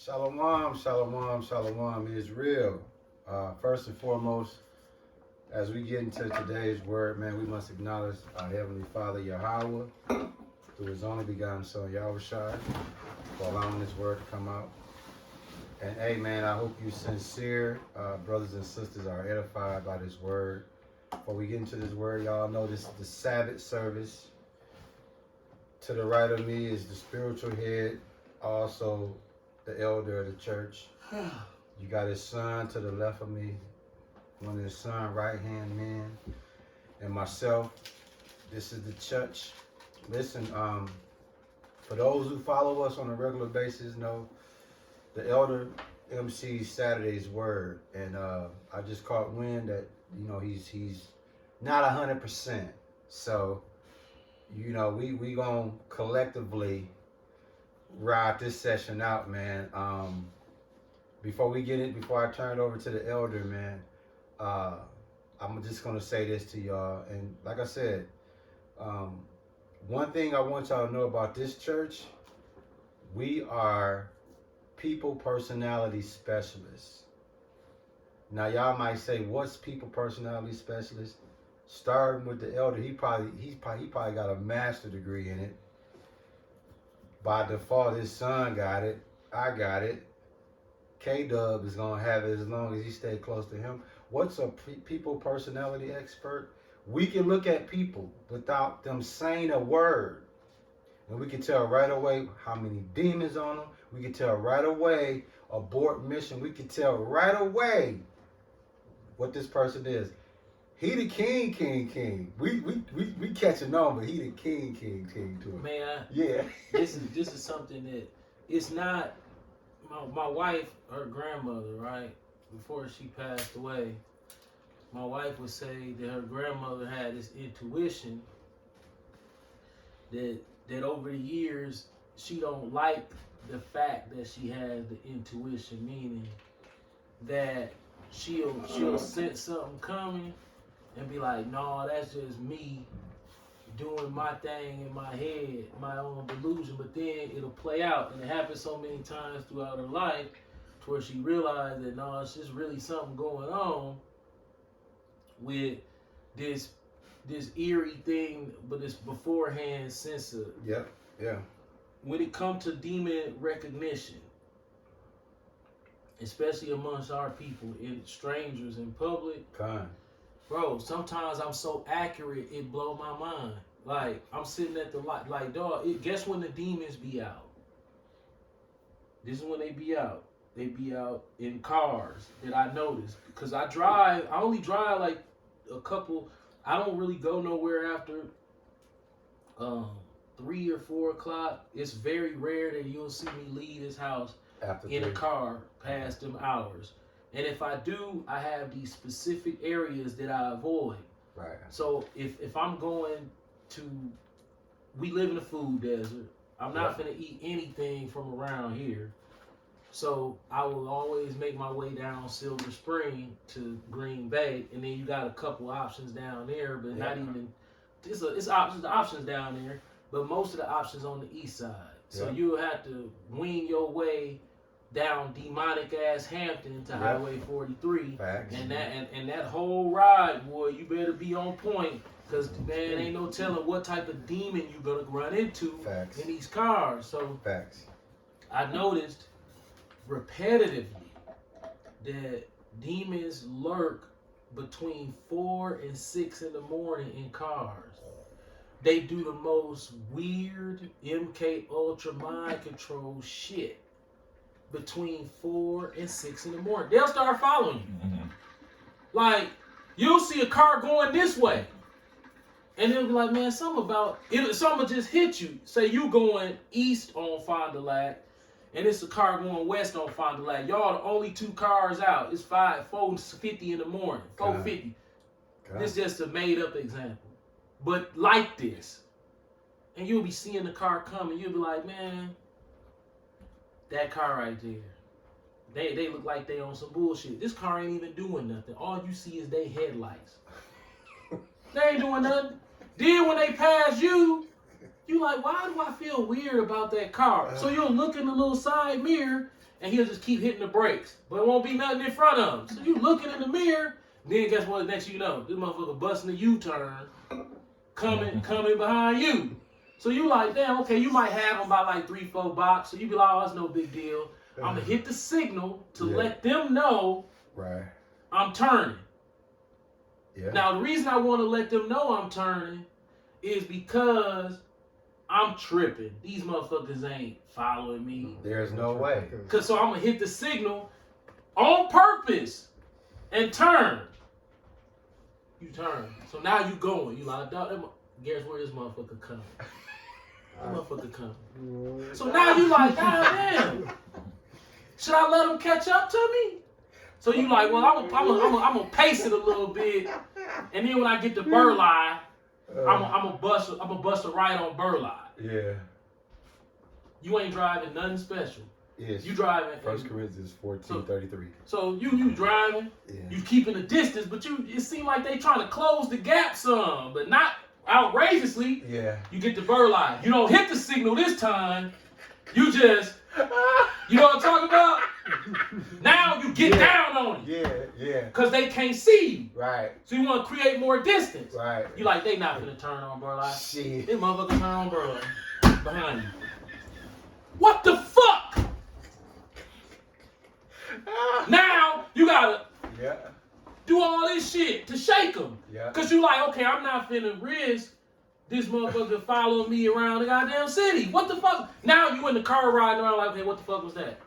Shalom, shalom, shalom. It is real. First and foremost, as we get into today's word, man, we must acknowledge our Heavenly Father, Yahweh, through His only begotten Son, Yahushua, for allowing this word to come out. And hey, man, I hope you sincere brothers and sisters are edified by this word. Before we get into this word, y'all know this is the Sabbath service. To the right of me is the spiritual head, also the elder of the church. You got his son to the left of me, one of his son right-hand men, and myself. This is the church. Listen, for those who follow us on a regular basis, know the elder MC's Saturday's word, and I just caught wind that he's not 100%. So we gonna collectively ride this session out, man. Before I turn it over to the elder, man, I'm just gonna say this to y'all. And like I said, one thing I want y'all to know about this church, we are people personality specialists. Now y'all might say, what's people personality specialist? Starting with the elder, he probably got a master's degree in it. By default, his son got it. I got it. K-Dub is going to have it as long as he stay close to him. What's a people personality expert? We can look at people without them saying a word. And we can tell right away how many demons on them. We can tell right away abort mission. We can tell right away what this person is. He the king. We catching on, but he the king to it. Man, yeah. This is something that it's not. My wife, her grandmother, right before she passed away, my wife would say that her grandmother had this intuition that over the years she don't like the fact that she has the intuition, meaning that she'll sense something coming and be like, no, that's just me doing my thing in my head, my own delusion, but then it'll play out. And it happens so many times throughout her life to where she realized that, no, it's just really something going on with this eerie thing, but it's beforehand sensor. Yep, yeah. When it comes to demon recognition, especially amongst our people, in strangers in public, bro, sometimes I'm so accurate, it blow my mind. Like, I'm sitting at the light, like, dog, guess when the demons be out? This is when they be out. They be out in cars that I notice. Because I only drive like a couple, I don't really go nowhere after 3 or 4 o'clock. It's very rare that you'll see me leave this house after in 3. A car past them hours. And if I do, I have these specific areas that I avoid. Right. So if I'm going to, we live in a food desert. I'm not finna eat anything from around here. So I will always make my way down Silver Spring to Green Bay, and then you got a couple options down there, but not even. It's options down there, but most of the options on the east side. So you'll have to wing your way down demonic ass Hampton to Highway 43. Facts. And that whole ride, boy, you better be on point, because man, ain't no telling what type of demon you gonna run into in these cars. So I noticed repetitively that demons lurk between 4 and 6 in the morning in cars. They do the most weird MK Ultra mind control shit between 4 and 6 in the morning. They'll start following you. Mm-hmm. Like, you'll see a car going this way, and they'll be like, man, something will just hit you. Say you going east on Fond du Lac, and it's a car going west on Fond du Lac. Y'all the only 2 cars out. It's 4:50 in the morning. 4:50. This is just a made up example. But like this. And you'll be seeing the car coming. You'll be like, man, that car right there. They look like they on some bullshit. This car ain't even doing nothing. All you see is they headlights. They ain't doing nothing. Then when they pass you, you like, why do I feel weird about that car? So you'll look in the little side mirror and he'll just keep hitting the brakes, but it won't be nothing in front of him. So you looking in the mirror, then guess what? Next you know, this motherfucker busting a U-turn, coming behind you. So you like, damn, okay, you might have them by like 3-4 blocks. So you be like, oh, that's no big deal. I'm gonna hit the signal to let them know I'm turning. Yeah. Now the reason I want to let them know I'm turning is because I'm tripping. These motherfuckers ain't following me. There's no way. So I'm gonna hit the signal on purpose and turn. You turn. So now you going. You like, guess where this motherfucker coming? That motherfucker coming. So now you like, God damn. Should I let him catch up to me? So you like, well, I'm gonna pace it a little bit, and then when I get to Burleigh, I'm gonna bust a right on Burleigh. Yeah. You ain't driving nothing special. Yes. You driving. 1 Corinthians 14:33. So you driving. Yeah. You keeping the distance, but it seems like they trying to close the gap some, but not outrageously. Yeah. You get to Burleigh. You don't hit the signal this time. You just, you know what I'm talking about? Now you get down on it. Yeah. Because they can't see you. Right. So you want to create more distance. Right. You like, they not going to turn on Burleigh. Shit. This motherfucker turn on Burleigh behind you. What the fuck? Now you got to do all this shit to shake them. Yeah. Because you like, okay, I'm not finna risk this motherfucker following me around the goddamn city. What the fuck? Now you in the car riding around like, okay, what the fuck was that?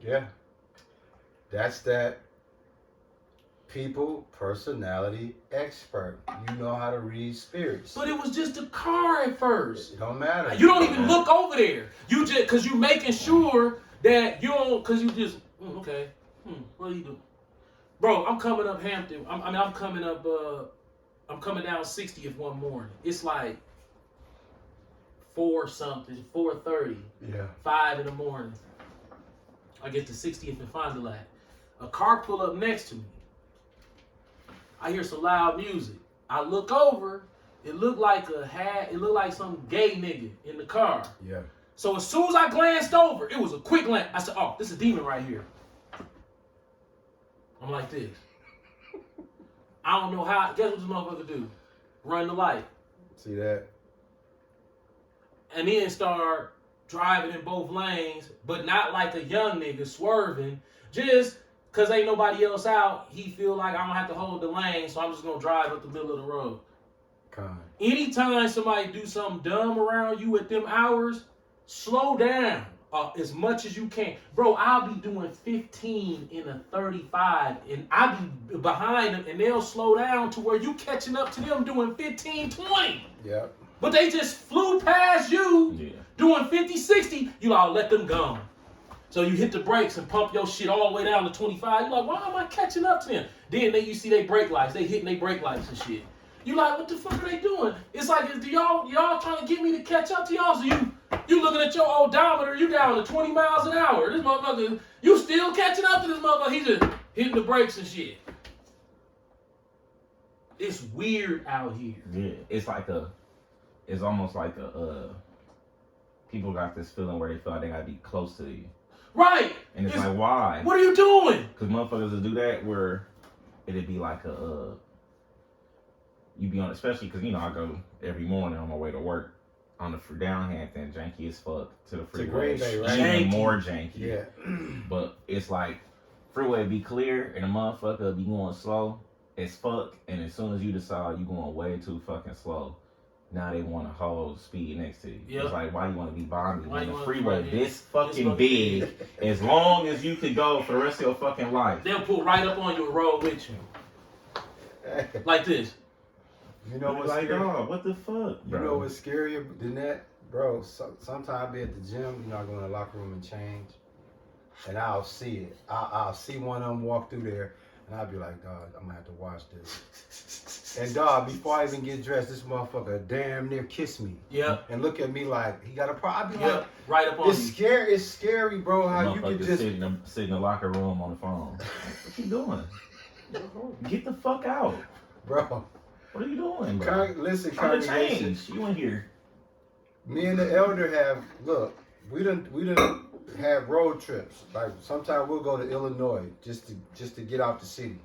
Yeah. That's that people personality expert. You know how to read spirits. But it was just a car at first. It don't matter. You don't even look over there. You just, because you making sure that you don't, because you just, okay, what are you doing? Bro, I'm coming up Hampton. I'm coming up, I'm coming down 60th one morning. It's like 4:30. Yeah. 5 in the morning. I get to 60th and Fond du Lac. A car pull up next to me. I hear some loud music. I look over. It looked like some gay nigga in the car. Yeah. So as soon as I glanced over, it was a quick glance. I said, oh, this is a demon right here. I'm like this. I don't know how. Guess what this motherfucker do? Run the light. See that? And then start driving in both lanes, but not like a young nigga swerving. Just because ain't nobody else out, he feel like I don't have to hold the lane, so I'm just going to drive up the middle of the road. Anytime somebody do something dumb around you at them hours, slow down as much as you can. Bro, I'll be doing 15 in a 35, and I'll be behind them, and they'll slow down to where you catching up to them doing 15, 20. Yep. But they just flew past you doing 50, 60. You like, let them go. So you hit the brakes and pump your shit all the way down to 25. You're like, why am I catching up to them? Then you see they brake lights. They hitting their brake lights and shit. You like, what the fuck are they doing? It's like, y'all trying to get me to catch up to y'all? So you looking at your odometer, you down to 20 miles an hour. This motherfucker, you still catching up to this motherfucker. He just hitting the brakes and shit. It's weird out here. Yeah, it's almost like people got this feeling where they feel like they gotta be close to you. Right. And it's like, why? What are you doing? Because motherfuckers will do that where it'd be like you be on, especially because, I go every morning on my way to work on the down Hampton, janky as fuck, to the freeway. Green Bay, right? Even more janky. Yeah. But it's like, freeway be clear and the motherfucker be going slow as fuck, and as soon as you decide you going way too fucking slow, now they want to hold speed next to you. Yep. It's like, why you want to be bombing when the freeway this fucking big, as long as you could go for the rest of your fucking life. They'll pull right up on you and roll with you. Like this. You know what's like, scary? Oh, what the fuck, bro? You know what's scarier than that? Bro, sometimes I be at the gym, I go in the locker room and change, and I'll see it. I'll see one of them walk through there, and I'll be like, dog, I'm going to have to watch this. And dog, before I even get dressed, this motherfucker damn near kiss me. Yep. And look at me like, he got a problem. Yep. Right up on you. It's scary, bro, how you can just... sit in the locker room on the phone. What you doing? Get the fuck out. Bro. What are you doing, bro? Listen, congregation. You in here. Me and the elder have, look, we done have road trips. Like sometimes we'll go to Illinois just to get out the city,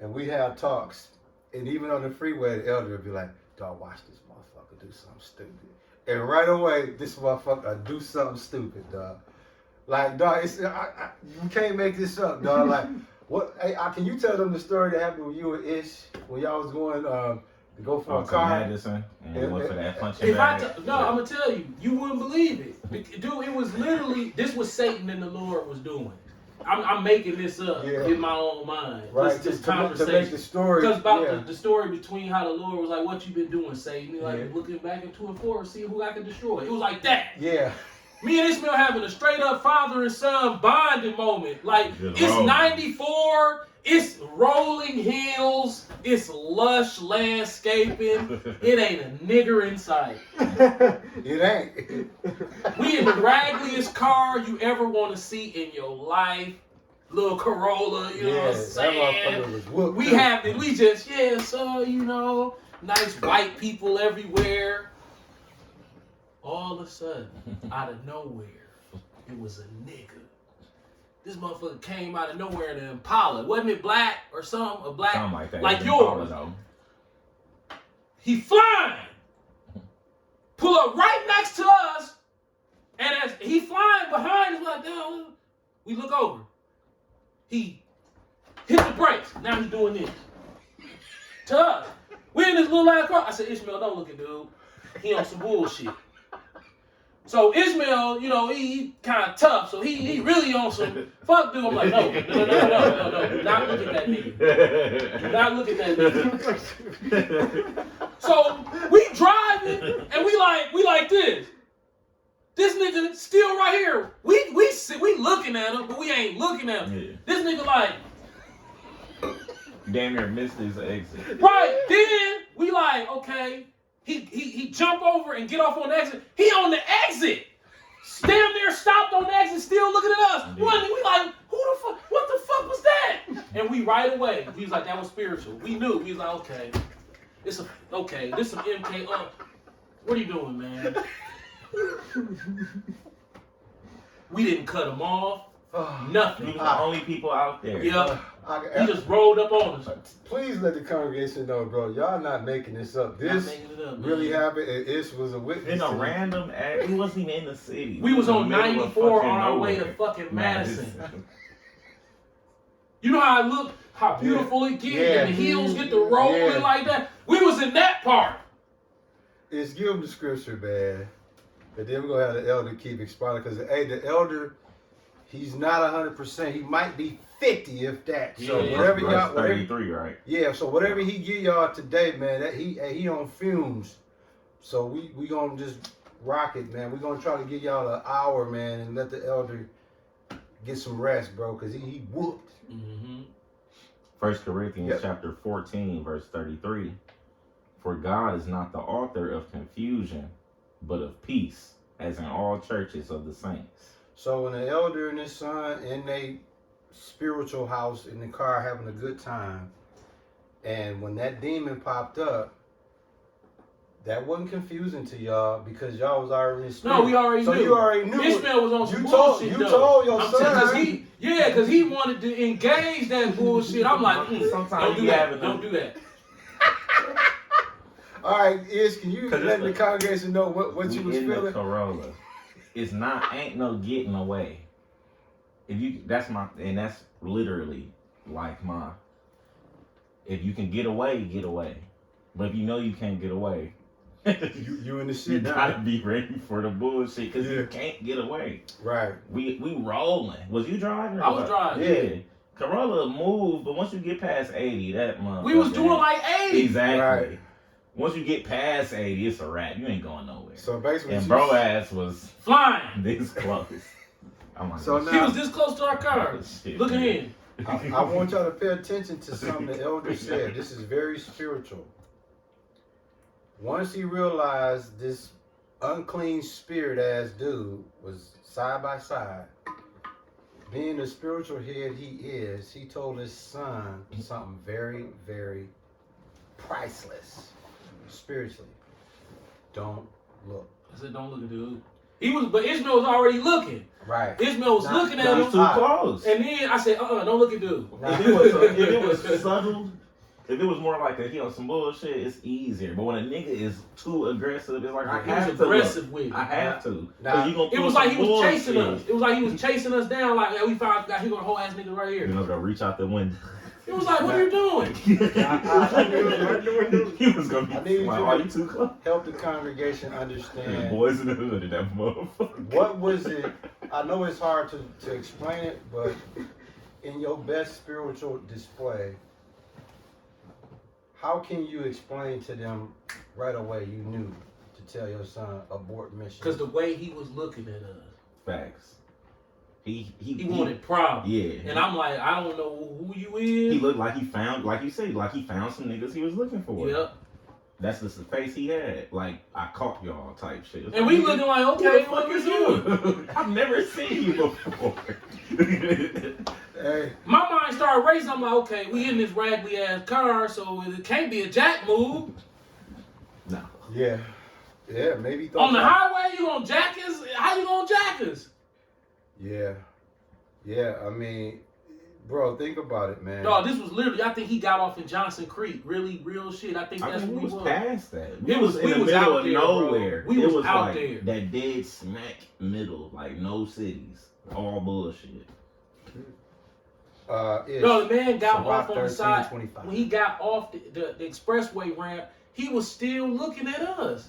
and we have talks. And even on the freeway, the elder would be like, "Dog, watch this motherfucker do something stupid." And right away, this motherfucker do something stupid, dog. Like, dog, you can't make this up, dog. Like, what? Hey, can you tell them the story that happened with you and Ish when y'all was going to go for a car? Madison, and you went for that punching bag. I'm gonna tell you, you wouldn't believe it, dude. It was literally this was Satan and the Lord was doing. I'm making this up in my own mind. Right, this conversation. To make the story. Because about the story between how the Lord was like, "What you been doing, Satan?" Like looking back into and forward, see who I can destroy. It was like that. Yeah. Me and Ishmael having a straight up father and son bonding moment. Like it's 94, it's rolling hills, it's lush landscaping. It ain't a nigger in sight. It ain't. We in the raggliest car you ever want to see in your life. Little Corolla, you know what I'm saying? We just, nice white people everywhere. All of a sudden, out of nowhere, it was a nigga. This motherfucker came out of nowhere in an Impala. Wasn't it black or something? A black, something like that. Like yours. He flying. Pull up right next to us, and as he flying behind us, like, damn, we look over. He hit the brakes. Now he's doing this. To us. We in this little ass car. I said, Ishmael, don't look at dude. He on some bullshit. So Ishmael, he kind of tough, so he really on some fuck dude. I'm like, no, do not look at that nigga. Do not look at that nigga. So we driving and we like this. This nigga still right here. We looking at him, but we ain't looking at him. Yeah. This nigga like damn near missed his exit. Right, then we like, okay. He jump over and get off on the exit. He on the exit. Damn near stopped on the exit, still looking at us. We like, who the fuck? What the fuck was that? And we right away, we was like, that was spiritual. We knew. We was like, okay, this some MK up. What are you doing, man? We didn't cut him off. Nothing. We were the only people out there. Yeah. He just rolled up on us. Please let the congregation know, bro. Y'all not making this up. This really happened, and Ish was a witness. In a random act. We wasn't even in the city. We was on 94 on our way to fucking Madison. You know how it look, how beautiful it gets, and the hills get to rolling like that? We was in that part. Ish, give them the scripture, man. And then we're going to have the elder keep expounding. Because, hey, the elder, he's not 100%. He might be 50 if that. So whatever y'all, 33, right? Yeah. So whatever he give y'all today, man, that he on fumes. So we gonna just rock it, man. We gonna try to give y'all an hour, man, and let the elder get some rest, bro, cause he whooped. Mm-hmm. 1 Corinthians chapter 14, verse 33. For God is not the author of confusion, but of peace, as in all churches of the saints. So when the elder and his son in their spiritual house in the car having a good time, and when that demon popped up, that wasn't confusing to y'all because y'all was already in spirit. No, we already knew. So you already knew. Ishmael was on some bullshit. You told your son. Because he wanted to engage that bullshit. I'm like, sometimes don't do that. All right, Ish, can you let the congregation know what you was feeling? The Corolla. It's ain't no getting away. That's literally like mine. If you can get away, get away. But if you know you can't get away, you in the shit. You gotta be ready for the bullshit because you can't get away. Right. We rolling. Was you driving? I was driving. Yeah. Corolla moved, but once you get past 80, that month. We was doing like 80. Exactly. Right. Once you get past 80, it's a wrap. You ain't going nowhere. So basically, and bro ass was flying this close. I'm like, so now, he was this close to our car. Look at him. I want y'all to pay attention to something the elder said. This is very spiritual. Once he realized this unclean spirit ass dude was side by side, being the spiritual head he is, he told his son something very, very priceless spiritually. Don't look. I said, don't look at dude. But Ishmael was already looking. Right. Ishmael was looking at him. Too close. And then I said, don't look at dude. If it was subtle, if it was more like he on some bullshit, it's easier. But when a nigga is too aggressive, it's like I have to aggressive with it. I have to. It was like he was chasing us. It was like he was chasing us down. Like we found out he got a whole ass nigga right here. You know, gonna reach out the window. It was like, what are you doing? He was gonna be like, are you too close? Help the congregation understand. Boys in the hood in that motherfucker. What was it? I know it's hard to explain it, but in your best spiritual display, how can you explain to them right away you knew to tell your son abort mission? Because the way he was looking at us. Facts. He wanted problems. Yeah. And I'm like, I don't know who you is. He looked like he found, like you said, like he found some niggas he was looking for. Yep. That's the face he had. Like, I caught y'all type shit. And we looking like, okay, what is you? I've never seen you before. Hey. My mind started racing. I'm like, okay, we in this raggedy ass car, so it can't be a jack move. No. Yeah. Yeah, maybe. On the highway, you gonna jack us? How you gonna jack us? Yeah. Yeah, I mean, bro, think about it, man. Dog, this was literally, I think he got off in Johnson Creek. Really, real shit. I think that's what we was. Past that. We was in the middle of nowhere. We was out there. That dead smack middle, like no cities. All bullshit. No, the man got off on the side. 25. When he got off the expressway ramp, he was still looking at us.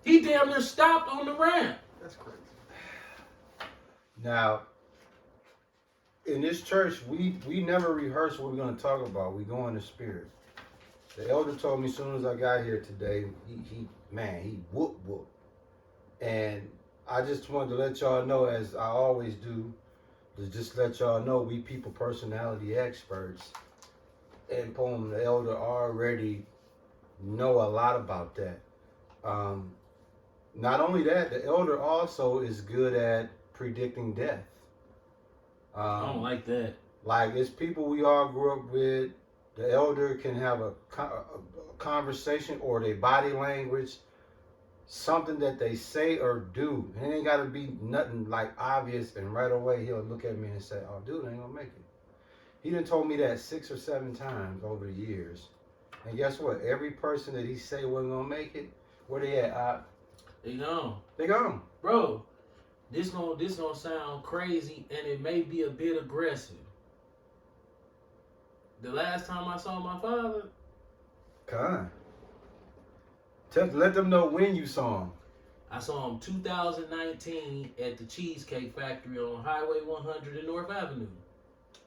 He damn near stopped on the ramp. That's crazy. Now, in this church, we never rehearse what we're going to talk about. We go in the spirit. The elder told me as soon as I got here today, he whoop. And I just wanted to let y'all know, as I always do, to just let y'all know we people personality experts. And Poem, the elder already know a lot about that. Not only that, the elder also is good at predicting death. I don't like that. Like, it's people we all grew up with. The elder can have a conversation or their body language, something that they say or do. And it ain't got to be nothing like obvious, and right away he'll look at me and say, oh, dude, ain't gonna make it. He done told me that 6 or 7 times over the years. And guess what? Every person that he say wasn't gonna make it, where they at? They gone. They gone. Bro, this gonna sound crazy, and it may be a bit aggressive. The last time I saw my father, let them know when you saw him. I saw him 2019 at the Cheesecake Factory on Highway 100 in North Avenue.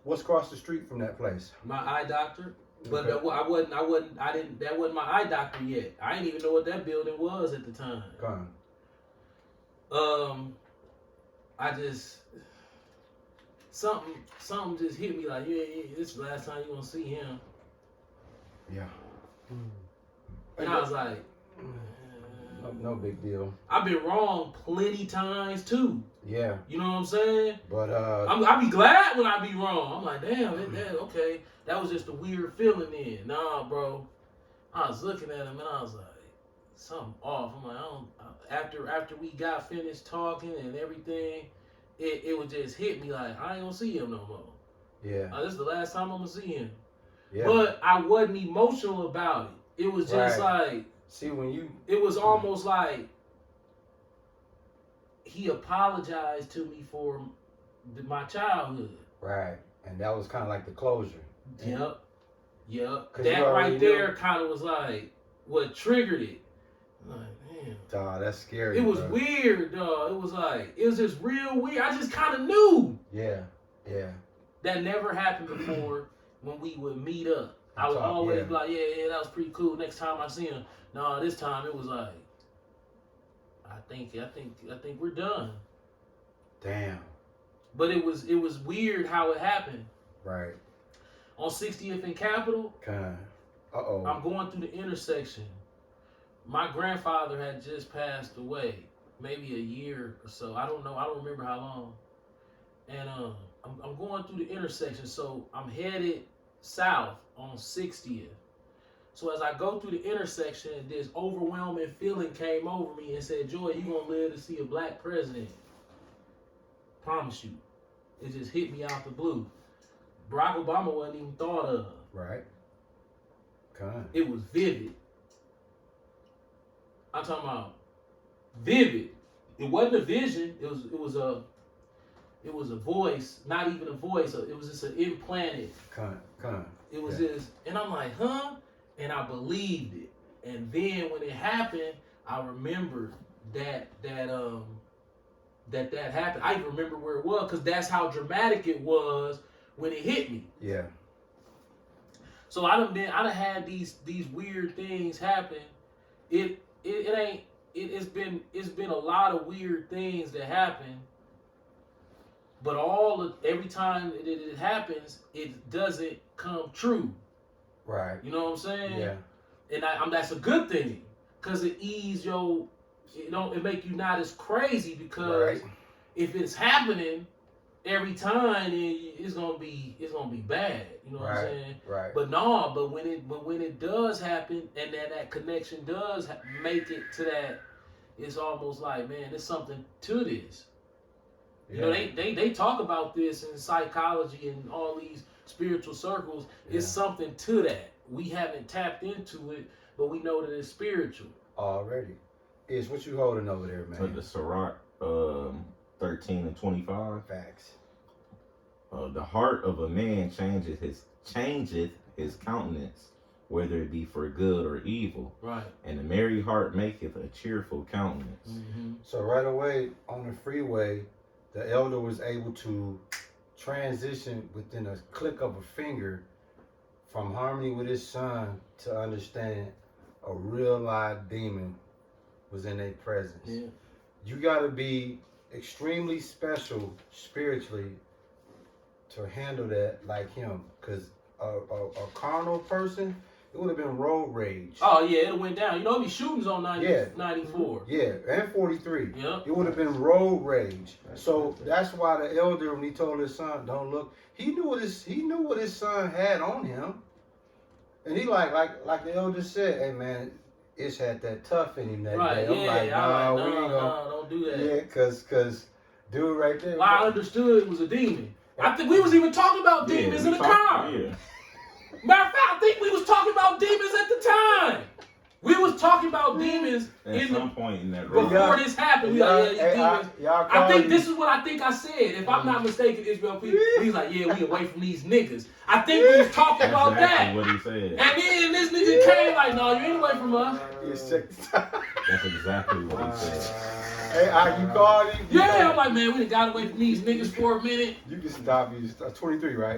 What's across the street from that place? My eye doctor. But Okay. that wasn't my eye doctor yet. I didn't even know what that building was at the time. I just something just hit me like, yeah, this is the last time you gonna see him. Yeah. And I was like, no big deal. I've been wrong plenty times too. Yeah. You know what I'm saying? But I be glad when I be wrong. I'm like, damn, okay. That was just a weird feeling then. Nah, bro. I was looking at him and I was like, something off. I'm like, after we got finished talking and everything, it would just hit me like, I ain't gonna see him no more. Yeah. This is the last time I'm gonna see him. Yeah. But I wasn't emotional about it. It was just like, see, when you, it was almost like he apologized to me for my childhood. Right. And that was kind of like the closure. Yep. That right there kind of was like what triggered it. Like, man. Dawg, that's scary. It was weird, dog. It was just real weird. I just kind of knew. Yeah. That never happened before when we would meet up. I would always be like, yeah, that was pretty cool. Next time I see him. No, this time it was like, I think we're done. Damn. But it was weird how it happened. Right. On 60th and Capitol. Uh-oh. I'm going through the intersection. My grandfather had just passed away, maybe a year or so. I don't know. I don't remember how long. And I'm going through the intersection, so I'm headed south on 60th. So as I go through the intersection, this overwhelming feeling came over me and said, Joy, you gonna live to see a black president. Promise you. It just hit me out the blue. Barack Obama wasn't even thought of. Right. It was vivid. I'm talking about vivid. It wasn't a vision. It was a voice, not even a voice. It was just an implanted. It was just, and I'm like, huh? And I believed it. And then when it happened, I remembered that happened. I even remember where it was because that's how dramatic it was when it hit me. Yeah. So I done had these weird things happen. It's been a lot of weird things that happen. But every time it happens, it doesn't come true. Right. You know what I'm saying? Yeah. And that's a good thing, cause it ease it make you not as crazy because if it's happening every time, it's gonna be bad. You know what I'm saying? Right. But when it does happen and that connection does make it to that, it's almost like, man, there's something to this. You know, they talk about this in psychology and all these spiritual circles. It's something to that. We haven't tapped into it, but we know that it's spiritual. Already. It's what you holding over there, man. The Sirach 13 and 25. Facts. The heart of a man changeth his countenance, whether it be for good or evil. Right. And a merry heart maketh a cheerful countenance. Mm-hmm. So right away on the freeway, the elder was able to transition within a click of a finger from harmony with his son to understand a real live demon was in their presence. Yeah. You got to be extremely special spiritually to handle that like him, because a carnal person, it would have been road rage. Oh yeah, it went down. You know, these shootings on 94. Yeah, and 43. Yeah. It would have been road rage. So that's why the elder, when he told his son, "Don't look," he knew what his son had on him, and he like the elder said, "Hey man, Ish had that tough in him that day." I'm like, "No, we ain't gonna don't do that." Yeah, cause dude right there. Well, I understood it was a demon. I think we was even talking about demons in the car. Yeah. Matter of fact, I think we was talking about demons at the time. We was talking about demons At some point in that road. before this happened. We like, yeah, demons. I think this is what I think I said. If I'm not mistaken, Israel P. He's like, yeah, we away from these niggas. I think we was talking about exactly that. What he said. And then this nigga came like, no, you ain't away from us. That's exactly what he said. Hey, you called him? Yeah, I'm like, man, we done got away from these niggas for a minute. You can stop. You 23, right?